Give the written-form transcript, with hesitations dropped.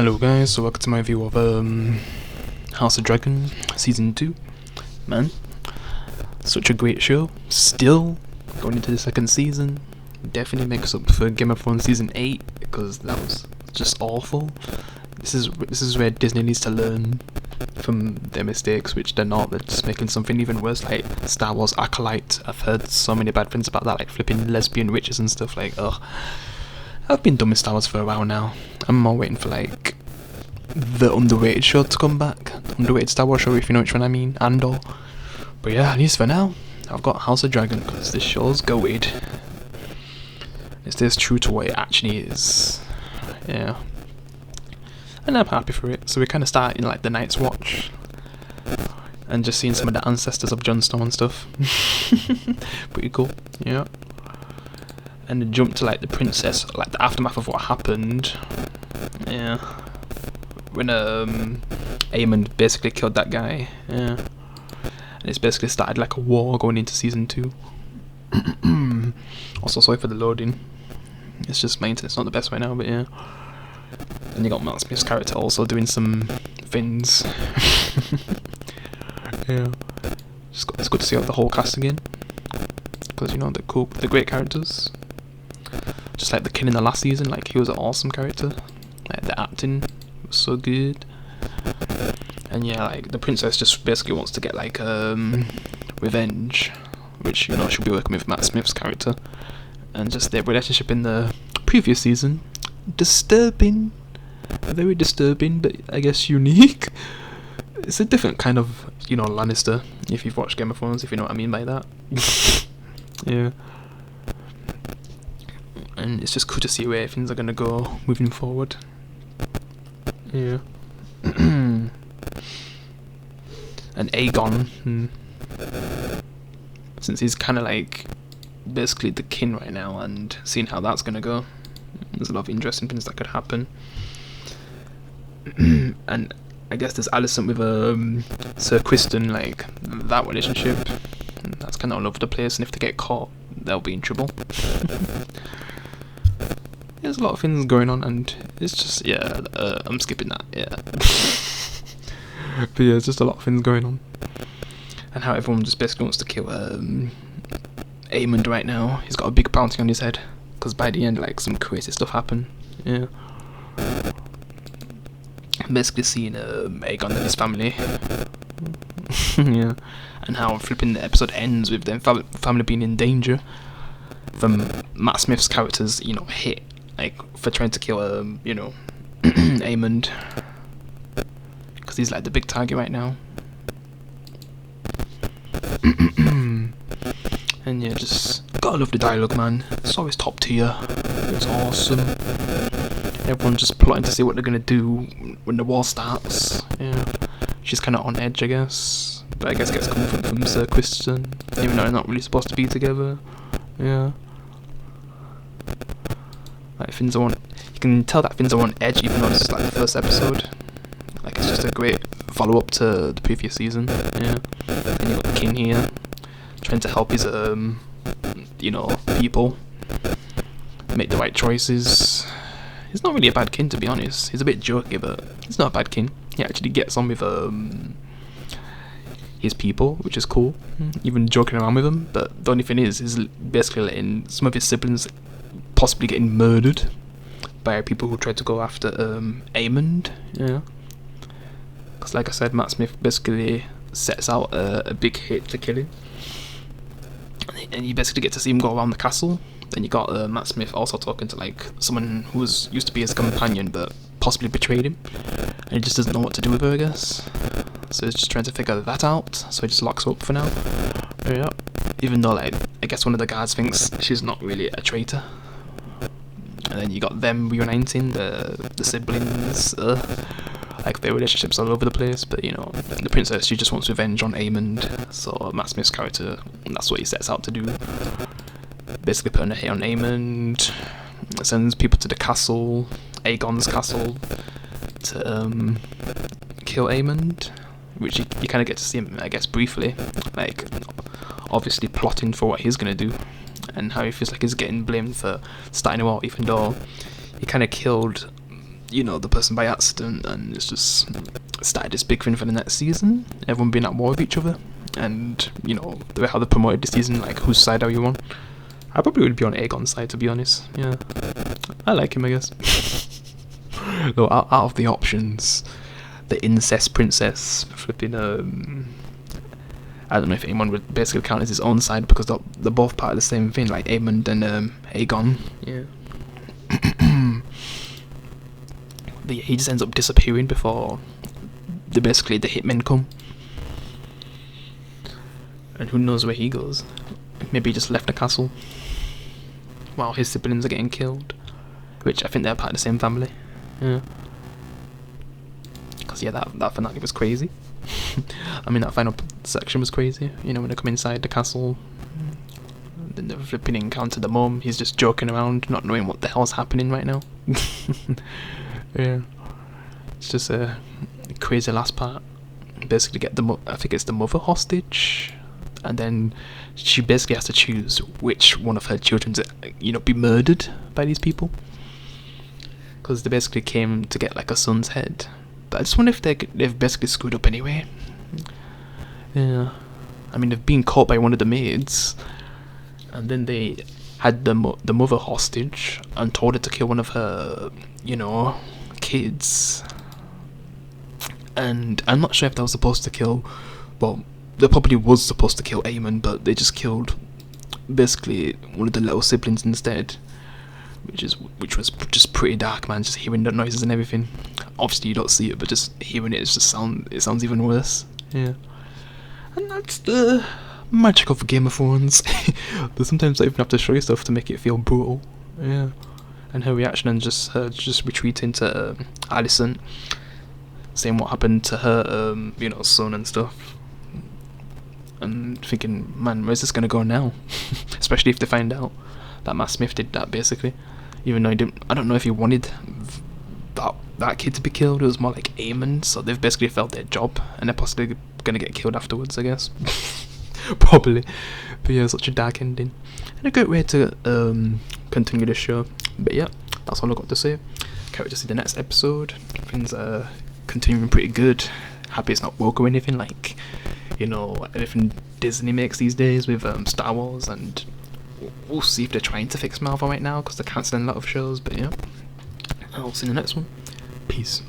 Hello guys, so welcome to my review of House of Dragon Season 2. Man, such a great show. Still going into the second season. Definitely makes up for Game of Thrones Season 8 because that was just awful. This is where Disney needs to learn from their mistakes, which they're not. They're just making something even worse, like Star Wars Acolyte. I've heard so many bad things about that, like flipping lesbian witches and stuff. Like, ugh. I've been done with Star Wars for a while now. I'm more waiting for like the underrated show to come back. The underrated Star Wars show, if you know which one I mean, Andor. But yeah, at least for now, I've got House of Dragon because this show's goated. It stays true to what it actually is. Yeah. And I'm happy for it. So we kind of start in like the Night's Watch and just seeing some of the ancestors of Jon Snow and stuff. Pretty cool, yeah. And then jump to like the princess, like the aftermath of what happened. Yeah. When Aemond basically killed that guy. Yeah. And it's basically started like a war going into season 2. Also sorry for the loading. It's just maintenance, not the best right now, but yeah. And you got Matt Smith's character also doing some things. Yeah. It's good to see out the whole cast again. Because you know they're great characters. Just like the King in the last season, like he was an awesome character. Like the acting was so good. And yeah, like the princess just basically wants to get like revenge, which you know she'll be working with Matt Smith's character. And just their relationship in the previous season, disturbing, very disturbing, but I guess unique. It's a different kind of, you know, Lannister. If you've watched Game of Thrones, if you know what I mean by that. Yeah. And it's just cool to see where things are gonna go moving forward. Yeah. And Aegon, since he's kind of like basically the king right now, and seeing how that's gonna go, there's a lot of interesting things that could happen. And I guess there's Alicent with Sir Criston, like that relationship. That's kind of all over the place, and if they get caught, they'll be in trouble. There's a lot of things going on, and it's just, yeah, I'm skipping that, yeah. But yeah, it's just a lot of things going on. And how everyone just basically wants to kill Aemond right now. He's got a big bounty on his head, because by the end, like, some crazy stuff happened, yeah. Basically seeing Aegon and his family. Yeah. And how flipping the episode ends with their family being in danger from Matt Smith's character's, you know, hit, like, for trying to kill, you know, Aemond. Because he's, like, the big target right now. And, yeah, just gotta love the dialogue, man. It's always top tier. It's awesome. Everyone's just plotting to see what they're gonna do when the war starts. Yeah. She's kind of on edge, I guess. But I guess gets comfort from Sir Criston, even though they're not really supposed to be together. Yeah. Like, things are on. You can tell that things are on edge, even though this is like the first episode. Like, it's just a great follow-up to the previous season. Yeah. And you got the king here, trying to help his you know, people make the right choices. He's not really a bad king, to be honest. He's a bit jokey, but he's not a bad king. He actually gets on with his people, which is cool. Even joking around with them. But the only thing is basically letting some of his siblings possibly getting murdered by people who tried to go after Aemond. Yeah. Because like I said, Matt Smith basically sets out a big hit to kill him. And you basically get to see him go around the castle. Then you got Matt Smith also talking to like someone who used to be his companion but possibly betrayed him, and he just doesn't know what to do with her, I guess. So he's just trying to figure that out. So he just locks her up for now. Yeah. Even though like I guess one of the guards thinks she's not really a traitor. And then you got them reuniting the siblings. Like their relationships all over the place, but you know, the princess, she just wants revenge on Aemond. So Matt Smith's character, that's what he sets out to do. Basically putting a hit on Aemond, sends people to the castle, Aegon's castle, to kill Aemond, which you kind of get to see him, I guess, briefly, like obviously plotting for what he's gonna do, and how he feels like he's getting blamed for starting a war, even though he kind of killed you know, the person by accident, and it's just started this big thing for the next season. Everyone being at war with each other, and you know how they promoted this season, like whose side are you on? I probably would be on Aegon's side, to be honest. Yeah, I like him, I guess. Though out of the options, the incest princess, flipping I don't know if anyone would basically count as his own side because they're both part of the same thing, like Aemond and Aegon. Yeah. But yeah, he just ends up disappearing before the hitmen come. And who knows where he goes? Maybe he just left the castle while his siblings are getting killed, which I think they're part of the same family. Yeah. Because yeah, that finale was crazy. I mean, that final section was crazy. You know, when they come inside the castle, then they're flipping encounter the mum. He's just joking around, not knowing what the hell's happening right now. Yeah, it's just a crazy last part. Basically, get I think it's the mother hostage, and then she basically has to choose which one of her children to, you know, be murdered by these people. Because they basically came to get like a son's head. But I just wonder if they've basically screwed up anyway. Yeah, I mean, they've been caught by one of the maids, and then they had the mother hostage and told her to kill one of her, you know, kids. And I'm not sure if they were supposed to kill. Well, they probably was supposed to kill Aemon, but they just killed basically one of the little siblings instead. Which was just pretty dark, man. Just hearing the noises and everything. Obviously, you don't see it, but just hearing it, it sounds even worse. Yeah, and that's the magic of Game of Thrones. Sometimes they even have to show you stuff to make it feel brutal. Yeah, and her reaction and just retreating to Alicent, saying what happened to her, you know, son and stuff, and thinking, man, where's this gonna go now? Especially if they find out that Matt Smith did that, basically. Even though I don't know if he wanted that kid to be killed. It was more like Aemon, so they've basically failed their job, and they're possibly gonna get killed afterwards, I guess. Probably. But yeah, such a dark ending, and a great way to continue the show. But yeah, that's all I got to say. Can't wait to see the next episode. Things are continuing pretty good. Happy it's not woke or anything like, you know, everything Disney makes these days with Star Wars, and we'll see if they're trying to fix Marvel right now because they're cancelling a lot of shows. But yeah, I'll see you in the next one. Peace.